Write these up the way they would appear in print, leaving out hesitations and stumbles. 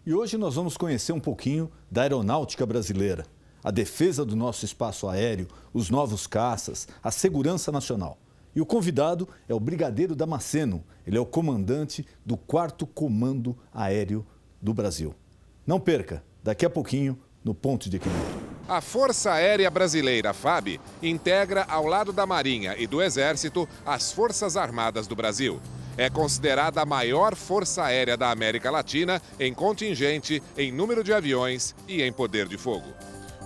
E hoje nós vamos conhecer um pouquinho da aeronáutica brasileira, a defesa do nosso espaço aéreo, os novos caças, a segurança nacional. E o convidado é o Brigadeiro Damasceno, ele é o comandante do 4º Comando Aéreo do Brasil. Não perca, daqui a pouquinho, no Ponto de Equilíbrio. A Força Aérea Brasileira, FAB, integra, ao lado da Marinha e do Exército, as Forças Armadas do Brasil. É considerada a maior força aérea da América Latina em contingente, em número de aviões e em poder de fogo.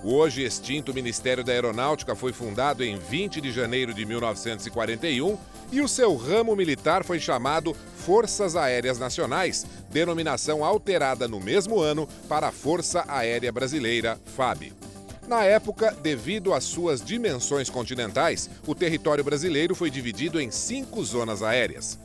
O hoje extinto Ministério da Aeronáutica foi fundado em 20 de janeiro de 1941 e o seu ramo militar foi chamado Forças Aéreas Nacionais, denominação alterada no mesmo ano para a Força Aérea Brasileira, FAB. Na época, devido às suas dimensões continentais, o território brasileiro foi dividido em 5 zonas aéreas.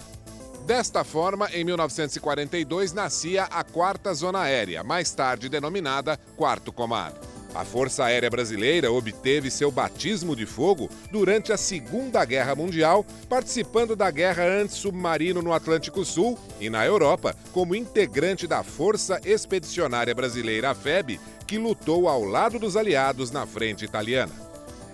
Desta forma, em 1942, nascia a 4ª Zona Aérea, mais tarde denominada 4º Comando. A Força Aérea Brasileira obteve seu batismo de fogo durante a Segunda Guerra Mundial, participando da Guerra Antissubmarino no Atlântico Sul e na Europa, como integrante da Força Expedicionária Brasileira, a FEB, que lutou ao lado dos aliados na frente italiana.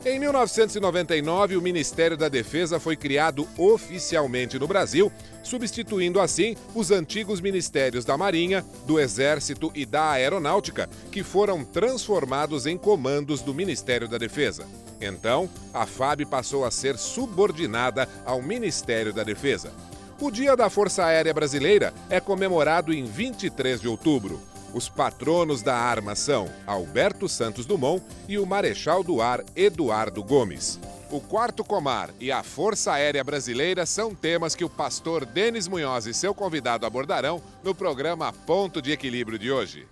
Em 1999, o Ministério da Defesa foi criado oficialmente no Brasil, substituindo assim os antigos ministérios da Marinha, do Exército e da Aeronáutica, que foram transformados em comandos do Ministério da Defesa. Então, a FAB passou a ser subordinada ao Ministério da Defesa. O Dia da Força Aérea Brasileira é comemorado em 23 de outubro. Os patronos da arma são Alberto Santos Dumont e o Marechal do Ar Eduardo Gomes. O 4º Comar e a Força Aérea Brasileira são temas que o pastor Denis Munhoz e seu convidado abordarão no programa Ponto de Equilíbrio de hoje.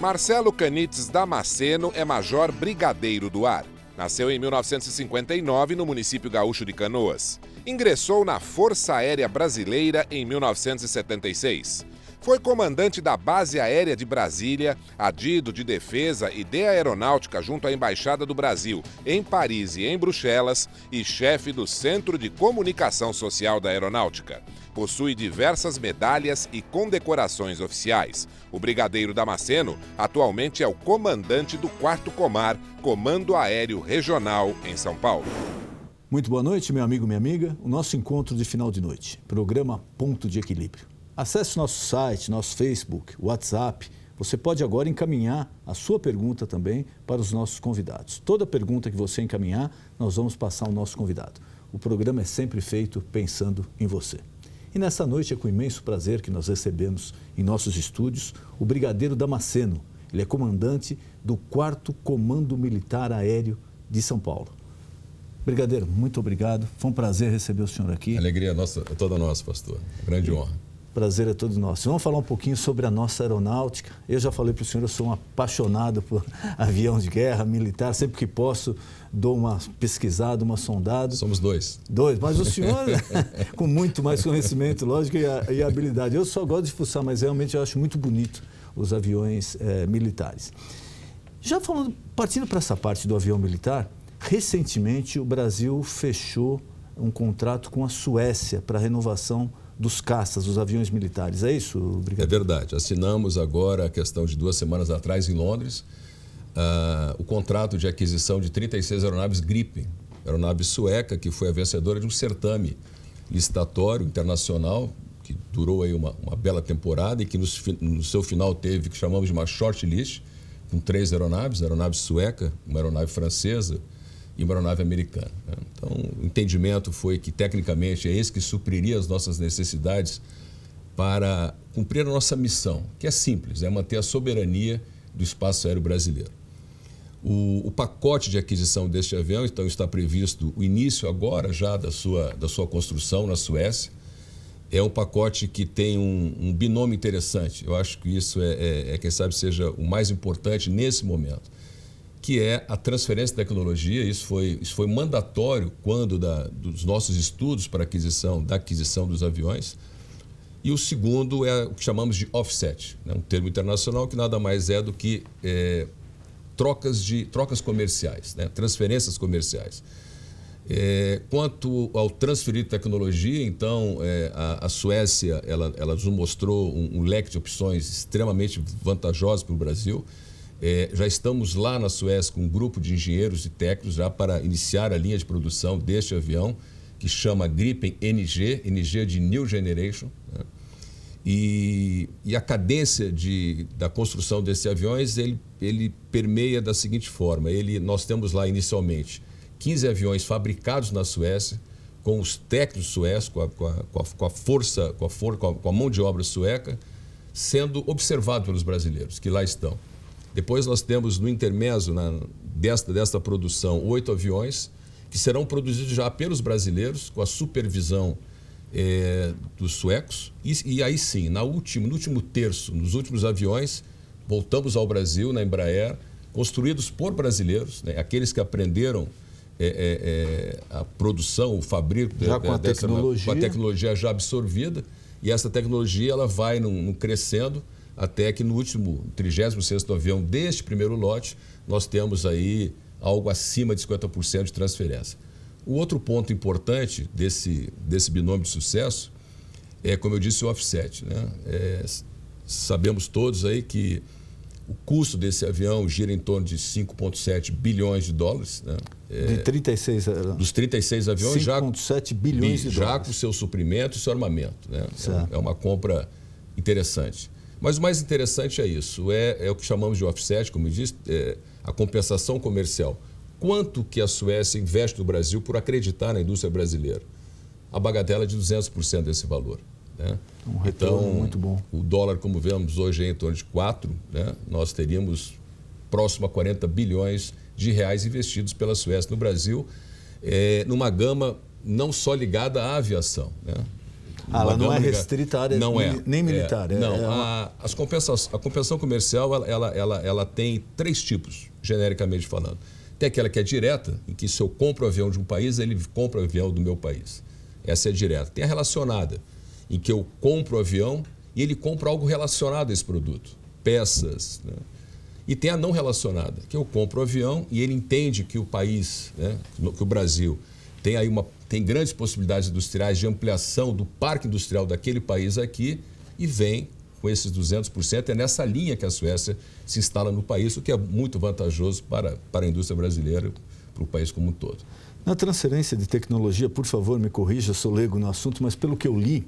Marcelo Canites Damasceno é major brigadeiro do ar. Nasceu em 1959 no município gaúcho de Canoas. Ingressou na Força Aérea Brasileira em 1976. Foi comandante da Base Aérea de Brasília, adido de Defesa e de Aeronáutica junto à Embaixada do Brasil em Paris e em Bruxelas e chefe do Centro de Comunicação Social da Aeronáutica. Possui diversas medalhas e condecorações oficiais. O Brigadeiro Damasceno atualmente é o comandante do 4º Comar, Comando Aéreo Regional em São Paulo. Muito boa noite, meu amigo, minha amiga. O nosso encontro de final de noite, programa Ponto de Equilíbrio. Acesse nosso site, nosso Facebook, WhatsApp. Você pode agora encaminhar a sua pergunta também para os nossos convidados. Toda pergunta que você encaminhar, nós vamos passar ao nosso convidado. O programa é sempre feito pensando em você. E nessa noite é com imenso prazer que nós recebemos em nossos estúdios o Brigadeiro Damasceno. Ele é comandante do 4º Comando Militar Aéreo de São Paulo. Brigadeiro, muito obrigado. Foi um prazer receber o senhor aqui. Alegria nossa, é toda nossa, pastor. Grande honra. Prazer é todo nosso. Vamos falar um pouquinho sobre a nossa aeronáutica. Eu já falei para o senhor, eu sou um apaixonado por avião de guerra, militar. Sempre que posso, dou uma pesquisada, uma sondada. Somos dois. Dois, mas o senhor, com muito mais conhecimento, lógico, e habilidade. Eu só gosto de fuçar, mas realmente eu acho muito bonito os aviões militares. Já falando, partindo para essa parte do avião militar, recentemente o Brasil fechou um contrato com a Suécia para a renovação dos caças, dos aviões militares. É isso, Brigadeiro? É verdade. Assinamos agora, a questão de 2 semanas atrás, em Londres, o contrato de aquisição de 36 aeronaves Gripen, aeronave sueca, que foi a vencedora de um certame licitatório internacional, que durou aí uma bela temporada e que no seu final teve, que chamamos de uma shortlist, com 3 aeronaves, a aeronave sueca, uma aeronave francesa e uma aeronave americana. Então, o entendimento foi que, tecnicamente, é esse que supriria as nossas necessidades para cumprir a nossa missão, que é simples, é manter a soberania do espaço aéreo brasileiro. O pacote de aquisição deste avião, então, está previsto o início agora já da sua construção na Suécia. É um pacote que tem um binômio interessante. Eu acho que isso quem sabe, seja o mais importante nesse momento, que é a transferência de tecnologia. Isso foi mandatório quando dos nossos estudos para da aquisição dos aviões. E o segundo é o que chamamos de offset, né? Um termo internacional que nada mais é do que trocas comerciais, né? Transferências comerciais. Quanto ao transferir tecnologia, então, a Suécia ela nos mostrou um leque de opções extremamente vantajosas para o Brasil. Já estamos lá na Suécia com um grupo de engenheiros e técnicos já para iniciar a linha de produção deste avião, que chama Gripen NG de New Generation, né? E a cadência da construção desses aviões, ele permeia da seguinte forma. Nós temos lá inicialmente 15 aviões fabricados na Suécia, com os técnicos suecos, com a força, com a mão de obra sueca, sendo observado pelos brasileiros que lá estão. Depois nós temos no intermédio desta produção 8 aviões que serão produzidos já pelos brasileiros, com a supervisão dos suecos. E aí sim, no último terço, nos últimos aviões, voltamos ao Brasil, na Embraer, construídos por brasileiros, né? Aqueles que aprenderam a produção, o fabrico já com a tecnologia já absorvida, e essa tecnologia ela vai crescendo até que no último 36º avião deste primeiro lote nós temos aí algo acima de 50% de transferência. O outro ponto importante desse binômio de sucesso é, como eu disse, o offset, né? Sabemos todos aí que o custo desse avião gira em torno de 5,7 bilhões de dólares. Né? Dos 36 aviões, 5,7 bilhões de dólares. Já com seu suprimento e seu armamento. Né? É uma compra interessante. Mas o mais interessante é isso, é o que chamamos de offset, como eu disse, a compensação comercial. Quanto que a Suécia investe no Brasil por acreditar na indústria brasileira? A bagatela de 200% desse valor. Né? Um retorno muito bom. O dólar, como vemos hoje, é em torno de 4, né? Nós teríamos próximo a 40 bilhões de reais investidos pela Suécia no Brasil, numa gama não só ligada à aviação. Né? Ela não é restrita à área nem militar. A compensação comercial ela tem 3 tipos, genericamente falando. Tem aquela que é direta, em que se eu compro o avião de um país, ele compra o avião do meu país. Essa é direta. Tem a relacionada, em que eu compro o avião e ele compra algo relacionado a esse produto, peças. Né? E tem a não relacionada, que eu compro o avião e ele entende que o país, né, que o Brasil, tem grandes possibilidades industriais de ampliação do parque industrial daquele país aqui e vem com esses 200%. É nessa linha que a Suécia se instala no país, o que é muito vantajoso para a indústria brasileira, para o país como um todo. Na transferência de tecnologia, por favor, me corrija, sou leigo no assunto, mas pelo que eu li,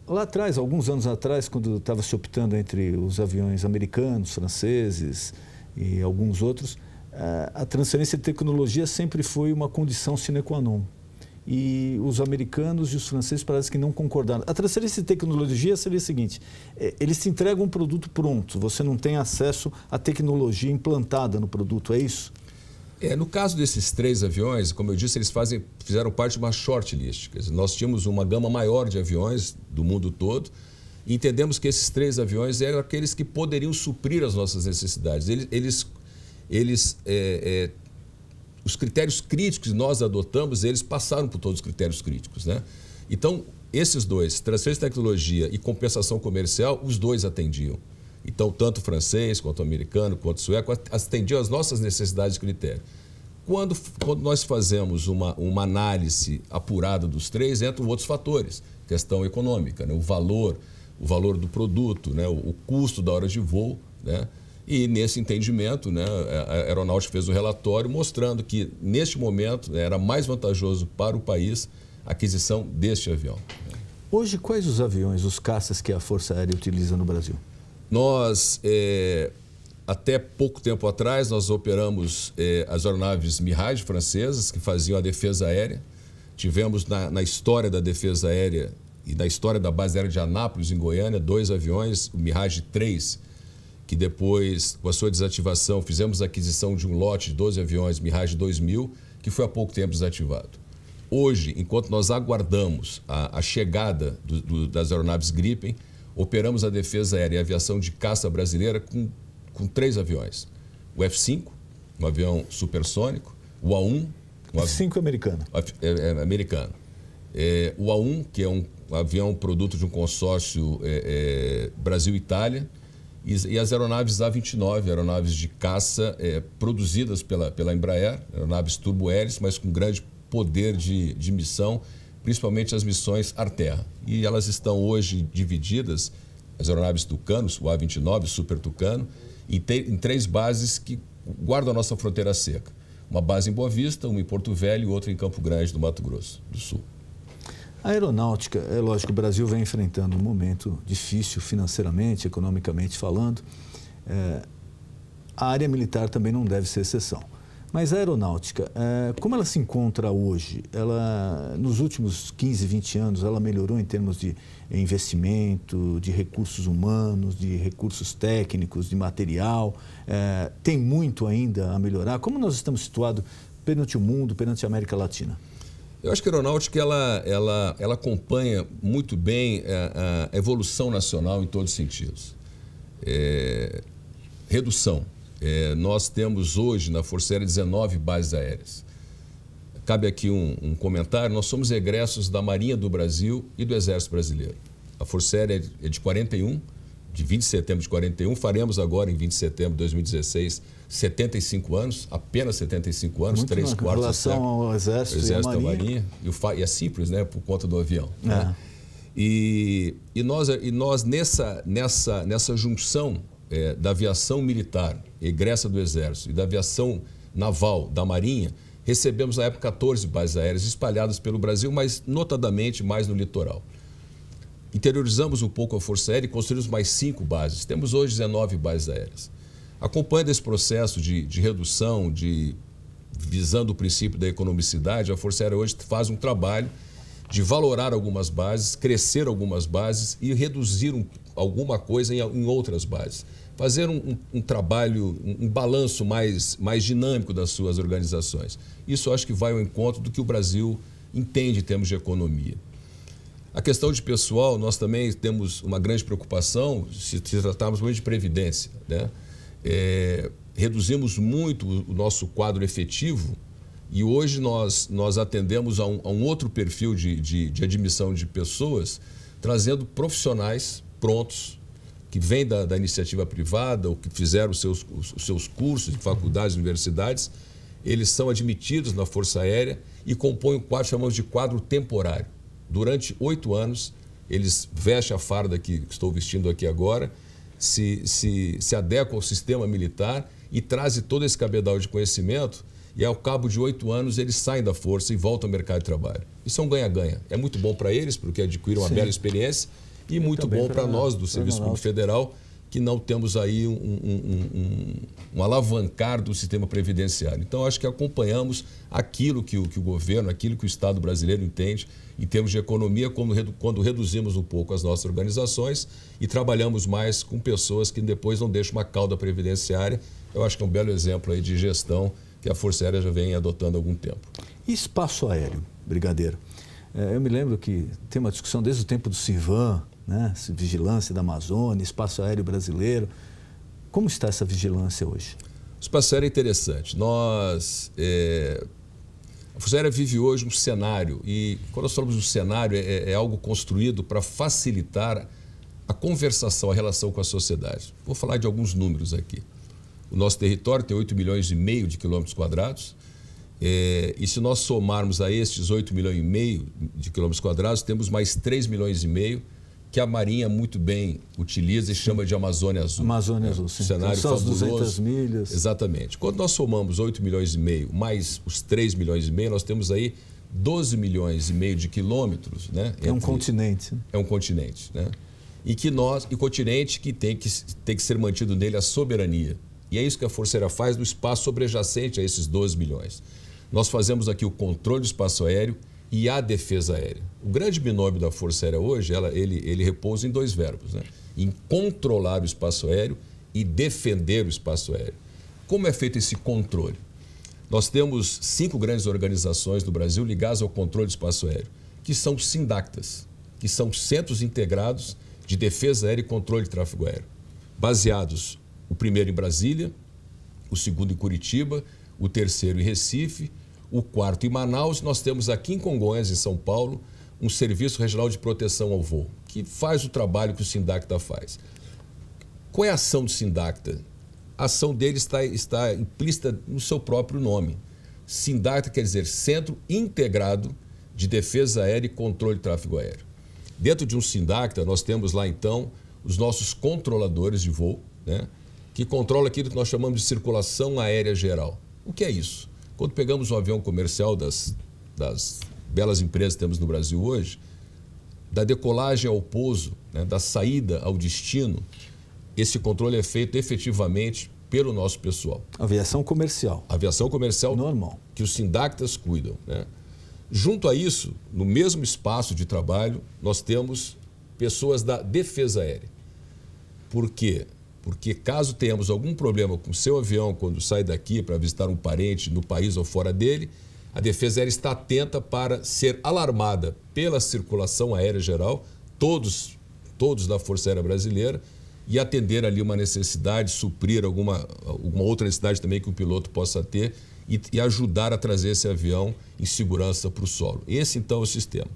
lá atrás, alguns anos atrás, quando estava se optando entre os aviões americanos, franceses e alguns outros, a transferência de tecnologia sempre foi uma condição sine qua non. E os americanos e os franceses parece que não concordaram. A transferência de tecnologia seria o seguinte, eles te entregam um produto pronto, você não tem acesso à tecnologia implantada no produto, é isso? No caso desses 3 aviões, como eu disse, eles fizeram parte de uma shortlist. Quer dizer, nós tínhamos uma gama maior de aviões do mundo todo e entendemos que esses 3 aviões eram aqueles que poderiam suprir as nossas necessidades. Os critérios críticos que nós adotamos, eles passaram por todos os critérios críticos. Né? Então, esses 2, transferência de tecnologia e compensação comercial, os 2 atendiam. Então, tanto o francês, quanto o americano, quanto o sueco, atendiam às nossas necessidades de critério. Quando nós fazemos uma análise apurada dos 3, entram outros fatores. Questão econômica, né? o valor do produto, né? o custo da hora de voo. Né? E nesse entendimento, né, a Aeronáutica fez um relatório mostrando que, neste momento, era mais vantajoso para o país a aquisição deste avião. Hoje, quais os aviões, os caças que a Força Aérea utiliza no Brasil? Nós, até pouco tempo atrás, nós operamos as aeronaves Mirage francesas, que faziam a defesa aérea. Tivemos na história da defesa aérea e na história da base aérea de Anápolis, em Goiânia, 2 aviões, o Mirage 3, que depois, com a sua desativação, fizemos a aquisição de um lote de 12 aviões Mirage 2000, que foi há pouco tempo desativado. Hoje, enquanto nós aguardamos a chegada das aeronaves Gripen, operamos a defesa aérea e a aviação de caça brasileira com 3 aviões. O F-5, um avião supersônico, o A-1... F-5 americano. Americano. O A-1, que é um avião produto de um consórcio Brasil-Itália, e as aeronaves A-29, aeronaves de caça produzidas pela Embraer, aeronaves turbohélices, mas com grande poder de missão, principalmente as missões ar-terra. E elas estão hoje divididas, as aeronaves Tucanos, o A-29, o Super Tucano, em 3 bases que guardam a nossa fronteira seca. Uma base em Boa Vista, uma em Porto Velho e outra em Campo Grande, do Mato Grosso do Sul. A aeronáutica, é lógico, o Brasil vem enfrentando um momento difícil financeiramente, economicamente falando. A área militar também não deve ser exceção. Mas a aeronáutica, como ela se encontra hoje? Ela, nos últimos 15, 20 anos, ela melhorou em termos de investimento, de recursos humanos, de recursos técnicos, de material? Tem muito ainda a melhorar? Como nós estamos situados perante o mundo, perante a América Latina? Eu acho que a aeronáutica ela acompanha muito bem a evolução nacional em todos os sentidos. Redução. Nós temos hoje na Força Aérea 19 bases aéreas. Cabe aqui um comentário: nós somos egressos da Marinha do Brasil e do Exército Brasileiro. A Força Aérea é de 41, de 20 de setembro de 41, faremos agora em 20 de setembro de 2016 75 anos, apenas 75 anos, 3 quartos. Em relação ao Exército e à Marinha. E é simples, né, por conta do avião. Né? E nós nessa junção da aviação militar, egressa do Exército, e da aviação naval da Marinha, recebemos na época 14 bases aéreas espalhadas pelo Brasil, mas notadamente mais no litoral. Interiorizamos um pouco a Força Aérea e construímos mais 5 bases. Temos hoje 19 bases aéreas. Acompanhando esse processo de redução, visando o princípio da economicidade, a Força Aérea hoje faz um trabalho de valorar algumas bases, crescer algumas bases e reduzir alguma coisa em outras bases. Fazer um trabalho, um balanço mais dinâmico das suas organizações. Isso eu acho que vai ao encontro do que o Brasil entende em termos de economia. A questão de pessoal, nós também temos uma grande preocupação se tratarmos muito de previdência, né? Reduzimos muito o nosso quadro efetivo e hoje nós atendemos a um outro perfil de admissão de pessoas, trazendo profissionais prontos, que vêm da iniciativa privada ou que fizeram os seus cursos de faculdades, universidades. Eles são admitidos na Força Aérea e compõem o quadro, chamamos de quadro temporário. Durante 8 anos, eles vestem a farda que estou vestindo aqui agora, se adequam ao sistema militar e trazem todo esse cabedal de conhecimento e, ao cabo de 8 anos, eles saem da Força e voltam ao mercado de trabalho. Isso é um ganha-ganha. É muito bom para eles, porque adquiriram uma bela experiência, e muito bom para nós, do Serviço Público Federal, que não temos aí um alavancar do sistema previdenciário. Então, acho que acompanhamos aquilo que o governo, aquilo que o Estado brasileiro entende em termos de economia, quando reduzimos um pouco as nossas organizações e trabalhamos mais com pessoas que depois não deixam uma cauda previdenciária. Eu acho que é um belo exemplo aí de gestão que a Força Aérea já vem adotando há algum tempo. E espaço aéreo, brigadeiro? Eu me lembro que tem uma discussão desde o tempo do CIVAM, né? Vigilância da Amazônia, espaço aéreo brasileiro. Como está essa vigilância hoje? O espaço aéreo é interessante. A Força Aérea vive hoje um cenário, e quando nós falamos de um cenário, é algo construído para facilitar a conversação, a relação com a sociedade. Vou falar de alguns números aqui. O nosso território tem 8,5 milhões de quilômetros quadrados, e se nós somarmos a estes 8,5 milhões de quilômetros quadrados, temos mais 3,5 milhões que a Marinha muito bem utiliza e chama de Amazônia Azul. Amazônia Azul, sim. Cenário são fabuloso. 200 milhas. Exatamente. Quando nós somamos 8,5 milhões mais os 3,5 milhões, nós temos aí 12,5 milhões de quilômetros, né? É um continente. É um continente, né? E continente que tem que ser mantido nele a soberania. E é isso que a Força Aérea faz no espaço sobrejacente a esses 12 milhões. Nós fazemos aqui o controle do espaço aéreo e a defesa aérea. O grande binômio da Força Aérea hoje, ele repousa em 2 verbos, né? Em controlar o espaço aéreo e defender o espaço aéreo. Como é feito esse controle? Nós temos 5 grandes organizações do Brasil ligadas ao controle do espaço aéreo, que são SINDACTAs, que são Centros Integrados de Defesa Aérea e Controle de Tráfego Aéreo, baseados o primeiro em Brasília, o segundo em Curitiba, o terceiro em Recife, o quarto em Manaus. Nós temos aqui em Congonhas, em São Paulo, um Serviço Regional de Proteção ao Voo, que faz o trabalho que o SINDACTA faz. Qual é a ação do SINDACTA? A ação dele está implícita no seu próprio nome. SINDACTA quer dizer Centro Integrado de Defesa Aérea e Controle de Tráfego Aéreo. Dentro de um SINDACTA, nós temos lá, então, os nossos controladores de voo, né, que controlam aquilo que nós chamamos de circulação aérea geral. O que é isso? Quando pegamos um avião comercial das belas empresas que temos no Brasil hoje, da decolagem ao pouso, né, da saída ao destino, esse controle é feito efetivamente pelo nosso pessoal. Aviação comercial. Aviação comercial normal, que os SINDACTAs cuidam, né? Junto a isso, no mesmo espaço de trabalho, nós temos pessoas da defesa aérea. Por quê? Porque caso tenhamos algum problema com o seu avião quando sai daqui para visitar um parente no país ou fora dele, a defesa aérea está atenta para ser alarmada pela circulação aérea geral, todos da Força Aérea Brasileira, e atender ali uma necessidade, suprir alguma outra necessidade também que o piloto possa ter e ajudar a trazer esse avião em segurança para o solo. Esse, então, é o sistema.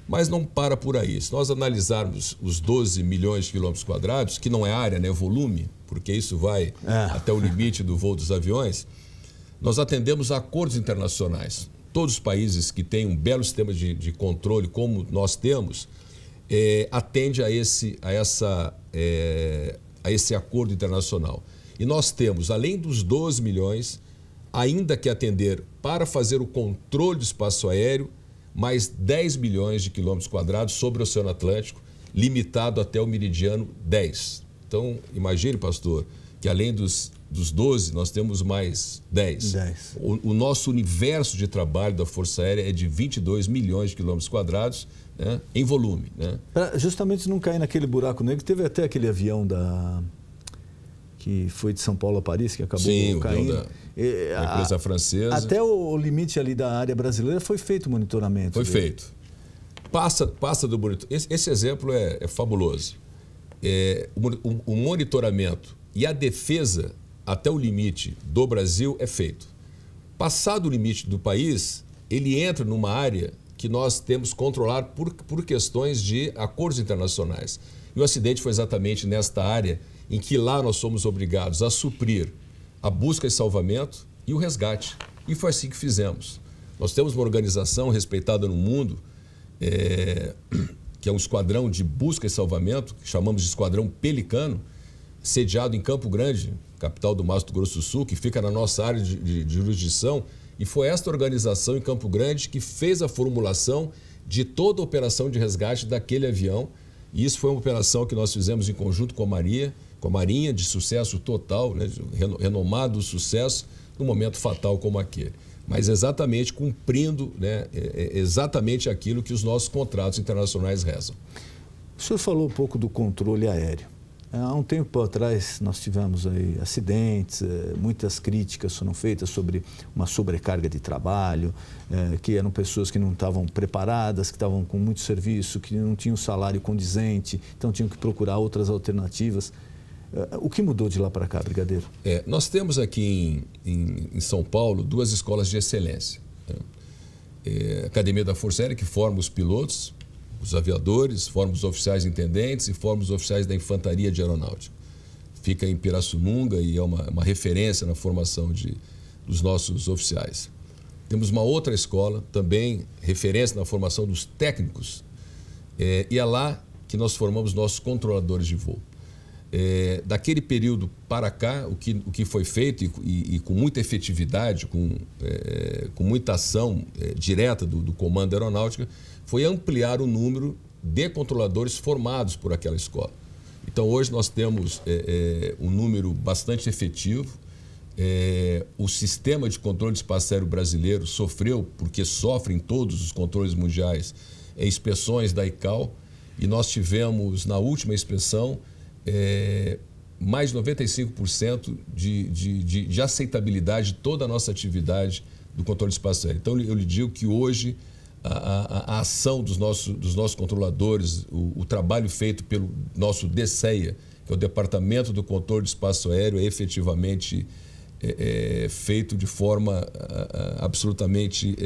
Mas não para por aí. Se nós analisarmos os 12 milhões de quilômetros quadrados, que não é área, né, é volume, porque isso vai até o limite do voo dos aviões, nós atendemos a acordos internacionais. Todos os países que têm um belo sistema de controle, como nós temos, atende a esse acordo internacional. E nós temos, além dos 12 milhões, ainda que atender para fazer o controle do espaço aéreo, mais 10 milhões de quilômetros quadrados sobre o Oceano Atlântico, limitado até o meridiano 10. Então, imagine, pastor, que além dos 12, nós temos mais 10. O nosso universo de trabalho da Força Aérea é de 22 milhões de quilômetros quadrados, né, em volume. Né? Pra justamente não cair naquele buraco negro, teve até aquele avião que foi de São Paulo a Paris, que acabou caindo. Da empresa francesa. Até o limite ali da área brasileira foi feito o monitoramento. Foi feito. Passa do monitoramento. Esse exemplo é fabuloso. O monitoramento e a defesa até o limite do Brasil é feito. Passado o limite do país, ele entra numa área que nós temos que controlar por questões de acordos internacionais. E o acidente foi exatamente nesta área em que lá nós somos obrigados a suprir a busca e salvamento e o resgate. E foi assim que fizemos. Nós temos uma organização respeitada no mundo, que é um esquadrão de busca e salvamento, que chamamos de Esquadrão Pelicano, sediado em Campo Grande, capital do Mato Grosso do Sul, que fica na nossa área de jurisdição. E foi esta organização em Campo Grande que fez a formulação de toda a operação de resgate daquele avião. E isso foi uma operação que nós fizemos em conjunto com a Marinha, de sucesso total, né, renomado sucesso, num momento fatal como aquele. Mas exatamente cumprindo, né, exatamente aquilo que os nossos contratos internacionais rezam. O senhor falou um pouco do controle aéreo. Há um tempo atrás nós tivemos aí acidentes, muitas críticas foram feitas sobre uma sobrecarga de trabalho, que eram pessoas que não estavam preparadas, que estavam com muito serviço, que não tinham salário condizente, então tinham que procurar outras alternativas. O que mudou de lá para cá, brigadeiro? Nós temos aqui em São Paulo 2 escolas de excelência. A Academia da Força Aérea, que forma os pilotos, os aviadores, forma os oficiais intendentes e forma os oficiais da Infantaria de Aeronáutica. Fica em Pirassununga e é uma referência na formação dos nossos oficiais. Temos uma outra escola, também referência na formação dos técnicos, e é lá que nós formamos nossos controladores de voo. Daquele período para cá, o que foi feito e com muita efetividade, com muita ação direta do Comando da Aeronáutica, foi ampliar o número de controladores formados por aquela escola. Então, hoje nós temos um número bastante efetivo. O sistema de controle de espaço aéreo brasileiro sofreu, porque sofrem todos os controles mundiais, inspeções da ICAO, e nós tivemos, na última inspeção, mais de 95% de aceitabilidade de toda a nossa atividade do controle de espaço aéreo. Então, eu lhe digo que hoje a ação dos nossos controladores, o trabalho feito pelo nosso DSEA, que é o Departamento do Controle de Espaço Aéreo, é efetivamente feito de forma absolutamente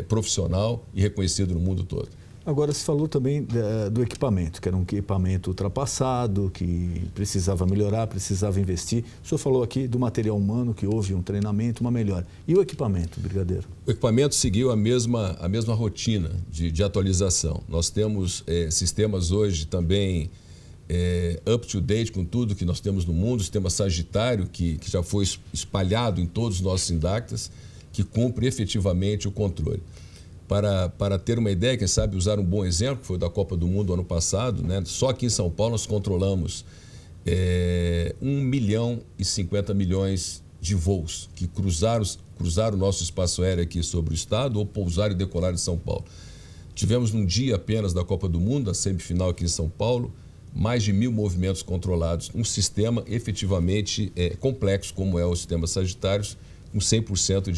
profissional e reconhecido no mundo todo. Agora, se falou também do equipamento, que era um equipamento ultrapassado, que precisava melhorar, precisava investir. O senhor falou aqui do material humano, que houve um treinamento, uma melhora. E o equipamento, brigadeiro? O equipamento seguiu a mesma rotina de atualização. Nós temos sistemas hoje também up-to-date com tudo que nós temos no mundo, o sistema Sagitário, que já foi espalhado em todos os nossos Indactas, que cumpre efetivamente o controle. Para ter uma ideia, quem sabe usar um bom exemplo, que foi da Copa do Mundo ano passado, né? Só aqui em São Paulo nós controlamos 1,050 milhão de voos que cruzaram o nosso espaço aéreo aqui sobre o estado ou pousaram e decolaram de São Paulo. Tivemos num dia apenas da Copa do Mundo, a semifinal aqui em São Paulo, mais de 1.000 movimentos controlados, um sistema efetivamente complexo como é o sistema Sagitários, com 100%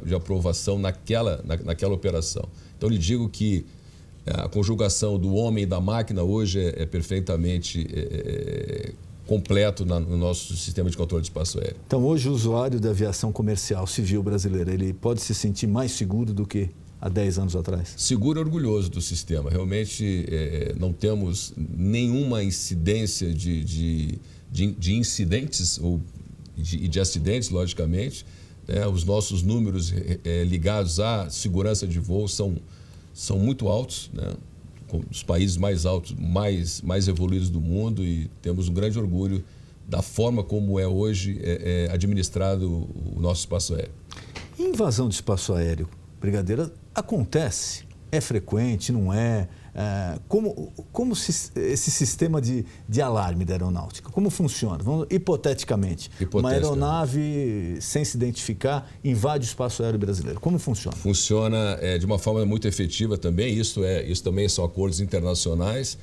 de aprovação naquela operação. Então, lhe digo que a conjugação do homem e da máquina hoje é perfeitamente completo no nosso sistema de controle de espaço aéreo. Então, hoje o usuário da aviação comercial civil brasileira, ele pode se sentir mais seguro do que há 10 anos atrás? Seguro e orgulhoso do sistema. Realmente não temos nenhuma incidência de incidentes e de acidentes, logicamente. Os nossos números ligados à segurança de voo são muito altos, né? Os países mais altos, mais evoluídos do mundo, e temos um grande orgulho da forma como é hoje administrado o nosso espaço aéreo. Invasão de espaço aéreo, brigadeiro, acontece? É frequente, não é? Como esse sistema de alarme da aeronáutica, como funciona? Hipoteticamente, uma aeronave sem se identificar invade o espaço aéreo brasileiro. Como funciona? Funciona de uma forma muito efetiva também. Isso também são acordos internacionais.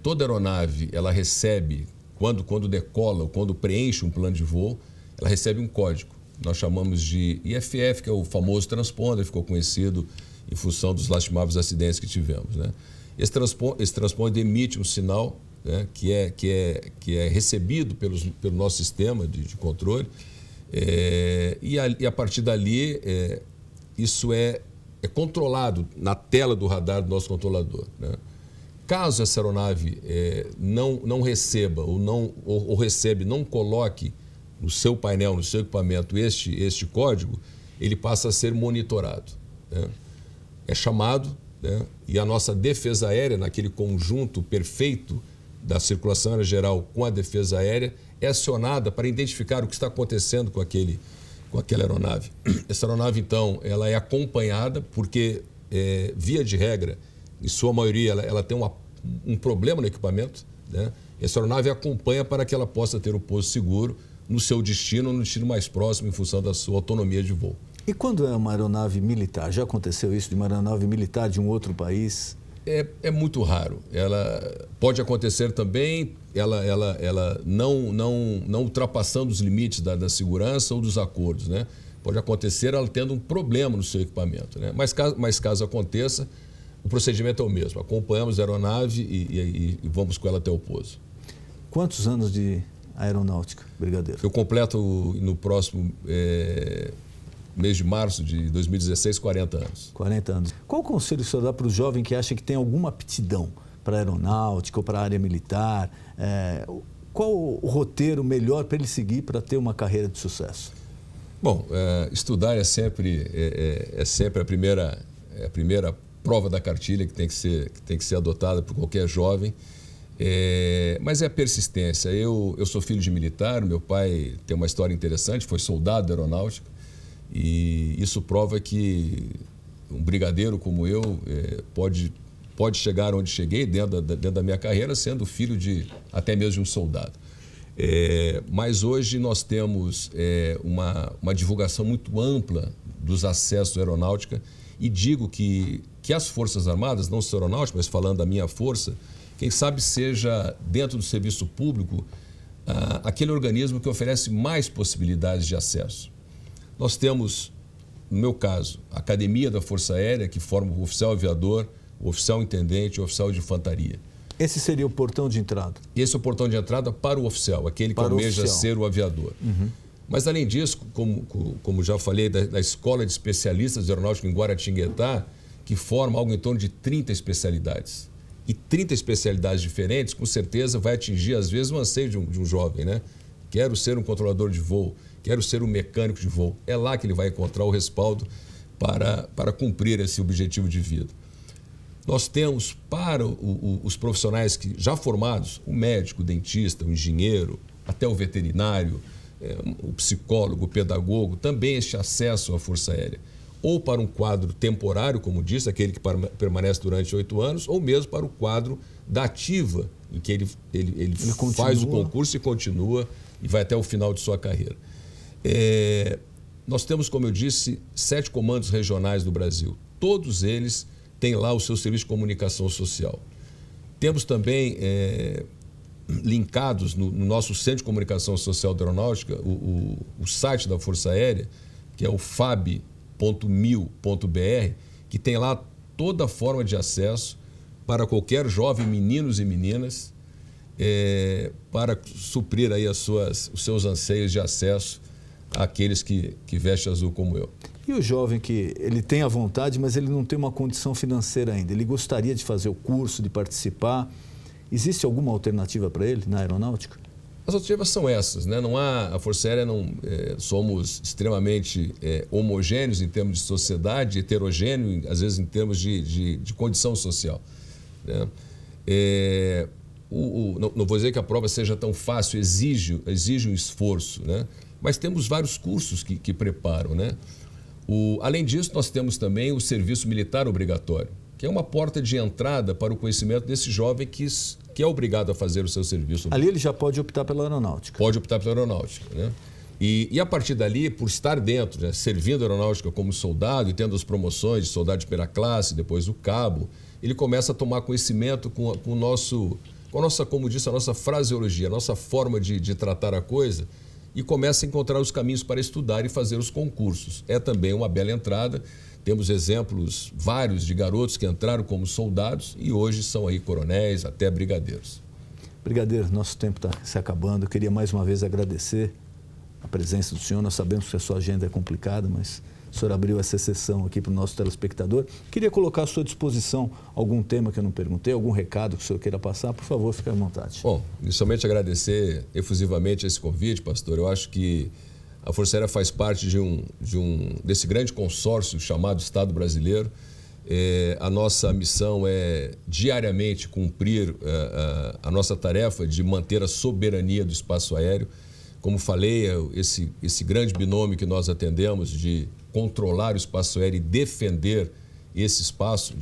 Toda aeronave, ela recebe, quando decola ou quando preenche um plano de voo, ela recebe um código. Nós chamamos de IFF, que é o famoso transponder, ficou conhecido em função dos lastimáveis acidentes que tivemos, né? Esse transponder emite um sinal, né, que é recebido pelo nosso sistema de controle, e a partir dali isso é controlado na tela do radar do nosso controlador, né? Caso essa aeronave não receba ou recebe, não coloque no seu painel, no seu equipamento este código, ele passa a ser monitorado, né? É chamado, né? E a nossa defesa aérea, naquele conjunto perfeito da circulação aérea geral com a defesa aérea, é acionada para identificar o que está acontecendo com aquela aeronave. Essa aeronave, então, ela é acompanhada porque, via de regra, em sua maioria, ela tem um problema no equipamento, né? Essa aeronave acompanha para que ela possa ter o pouso seguro no seu destino, no destino mais próximo, em função da sua autonomia de voo. E quando é uma aeronave militar? Já aconteceu isso de uma aeronave militar de um outro país? É muito raro. Ela pode acontecer também, ela não ultrapassando os limites da segurança ou dos acordos, né? Pode acontecer ela tendo um problema no seu equipamento, né? Mas caso aconteça, o procedimento é o mesmo. Acompanhamos a aeronave e vamos com ela até o pouso. Quantos anos de aeronáutica, brigadeiro? Eu completo no próximo mês de março de 2016, 40 anos. 40 anos. Qual conselho o senhor dá para o jovem que acha que tem alguma aptidão para a aeronáutica ou para a área militar? Qual o roteiro melhor para ele seguir para ter uma carreira de sucesso? Bom, estudar é sempre a primeira prova da cartilha que tem que ser adotada por qualquer jovem. Mas é a persistência. Eu sou filho de militar, meu pai tem uma história interessante, foi soldado da aeronáutica, e isso prova que um brigadeiro como eu pode chegar onde cheguei dentro da minha carreira, sendo filho até mesmo de um soldado. Mas hoje nós temos uma divulgação muito ampla dos acessos à aeronáutica, e digo que as Forças Armadas, não só a aeronáutica, mas falando da minha força, quem sabe seja, dentro do serviço público, aquele organismo que oferece mais possibilidades de acesso. Nós temos, no meu caso, a Academia da Força Aérea, que forma o oficial aviador, o oficial intendente e o oficial de infantaria. Esse seria o portão de entrada? Esse é o portão de entrada para o oficial, aquele que almeja ser o aviador. Uhum. Mas, além disso, como já falei, da Escola de Especialistas de Aeronáutica em Guaratinguetá, que forma algo em torno de 30 especialidades. E 30 especialidades diferentes, com certeza, vai atingir, às vezes, o anseio de um jovem, né? Quero ser um controlador de voo, quero ser um mecânico de voo. É lá que ele vai encontrar o respaldo para cumprir esse objetivo de vida. Nós temos para os profissionais que já formados, o médico, o dentista, o engenheiro, até o veterinário, o psicólogo, o pedagogo, também este acesso à Força Aérea. Ou para um quadro temporário, como disse, aquele que permanece durante 8 anos, ou mesmo para o quadro da ativa, em que ele faz o concurso e continua e vai até o final de sua carreira. Nós temos, como eu disse, 7 comandos regionais do Brasil. Todos eles têm lá o seu serviço de comunicação social. Temos também linkados no nosso Centro de Comunicação Social da Aeronáutica o site da Força Aérea, que é o fab.mil.br, que tem lá toda a forma de acesso para qualquer jovem, meninos e meninas, para suprir aí os seus anseios de acesso àqueles que vestem azul como eu. E o jovem que ele tem a vontade, mas ele não tem uma condição financeira ainda, ele gostaria de fazer o curso, de participar, existe alguma alternativa para ele na aeronáutica? As alternativas são essas, né? Não há, a Força Aérea somos extremamente homogêneos em termos de sociedade, heterogêneo, às vezes em termos de condição social, né? Não vou dizer que a prova seja tão fácil, exige um esforço, né? Mas temos vários cursos que preparam, né? Além disso, nós temos também o serviço militar obrigatório, que é uma porta de entrada para o conhecimento desse jovem que é obrigado a fazer o seu serviço. Ali ele já pode optar pela aeronáutica. Pode optar pela aeronáutica, né? E a partir dali, por estar dentro, né, servindo a aeronáutica como soldado e tendo as promoções de soldado de primeira classe, depois o cabo, ele começa a tomar conhecimento com a nossa, como disse, a nossa fraseologia, a nossa forma de tratar a coisa, e começa a encontrar os caminhos para estudar e fazer os concursos. É também uma bela entrada. Temos exemplos vários de garotos que entraram como soldados e hoje são aí coronéis, até brigadeiros. Brigadeiro, nosso tempo está se acabando. Eu queria mais uma vez agradecer a presença do senhor. Nós sabemos que a sua agenda é complicada, mas o senhor abriu essa sessão aqui para o nosso telespectador. Queria colocar à sua disposição algum tema que eu não perguntei, algum recado que o senhor queira passar. Por favor, fique à vontade. Bom, inicialmente agradecer efusivamente esse convite, pastor. Eu acho que a Força Aérea faz parte desse grande consórcio chamado Estado Brasileiro. A nossa missão é diariamente cumprir a nossa tarefa de manter a soberania do espaço aéreo. Como falei, esse grande binômio que nós atendemos de controlar o espaço aéreo e defender esse espaço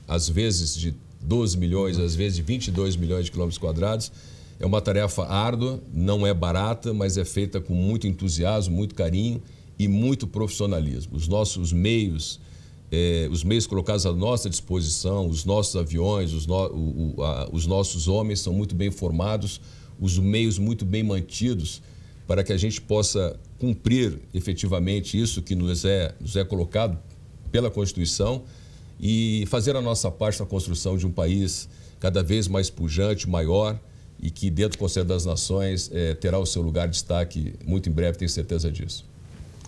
às vezes de 12 milhões, às vezes de 22 milhões de quilômetros quadrados, é uma tarefa árdua, não é barata, mas é feita com muito entusiasmo, muito carinho e muito profissionalismo. Os nossos meios, os meios colocados à nossa disposição, os nossos aviões, os nossos homens são muito bem formados, os meios muito bem mantidos para que a gente possa cumprir efetivamente isso que nos é colocado pela Constituição e fazer a nossa parte na construção de um país cada vez mais pujante, maior e que dentro do Conselho das Nações terá o seu lugar de destaque muito em breve, tenho certeza disso.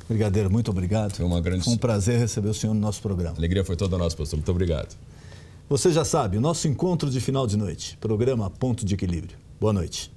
Brigadeiro, muito obrigado. Foi um prazer receber o senhor no nosso programa. A alegria foi toda nossa, pastor. Muito obrigado. Você já sabe, o nosso encontro de final de noite, programa Ponto de Equilíbrio. Boa noite.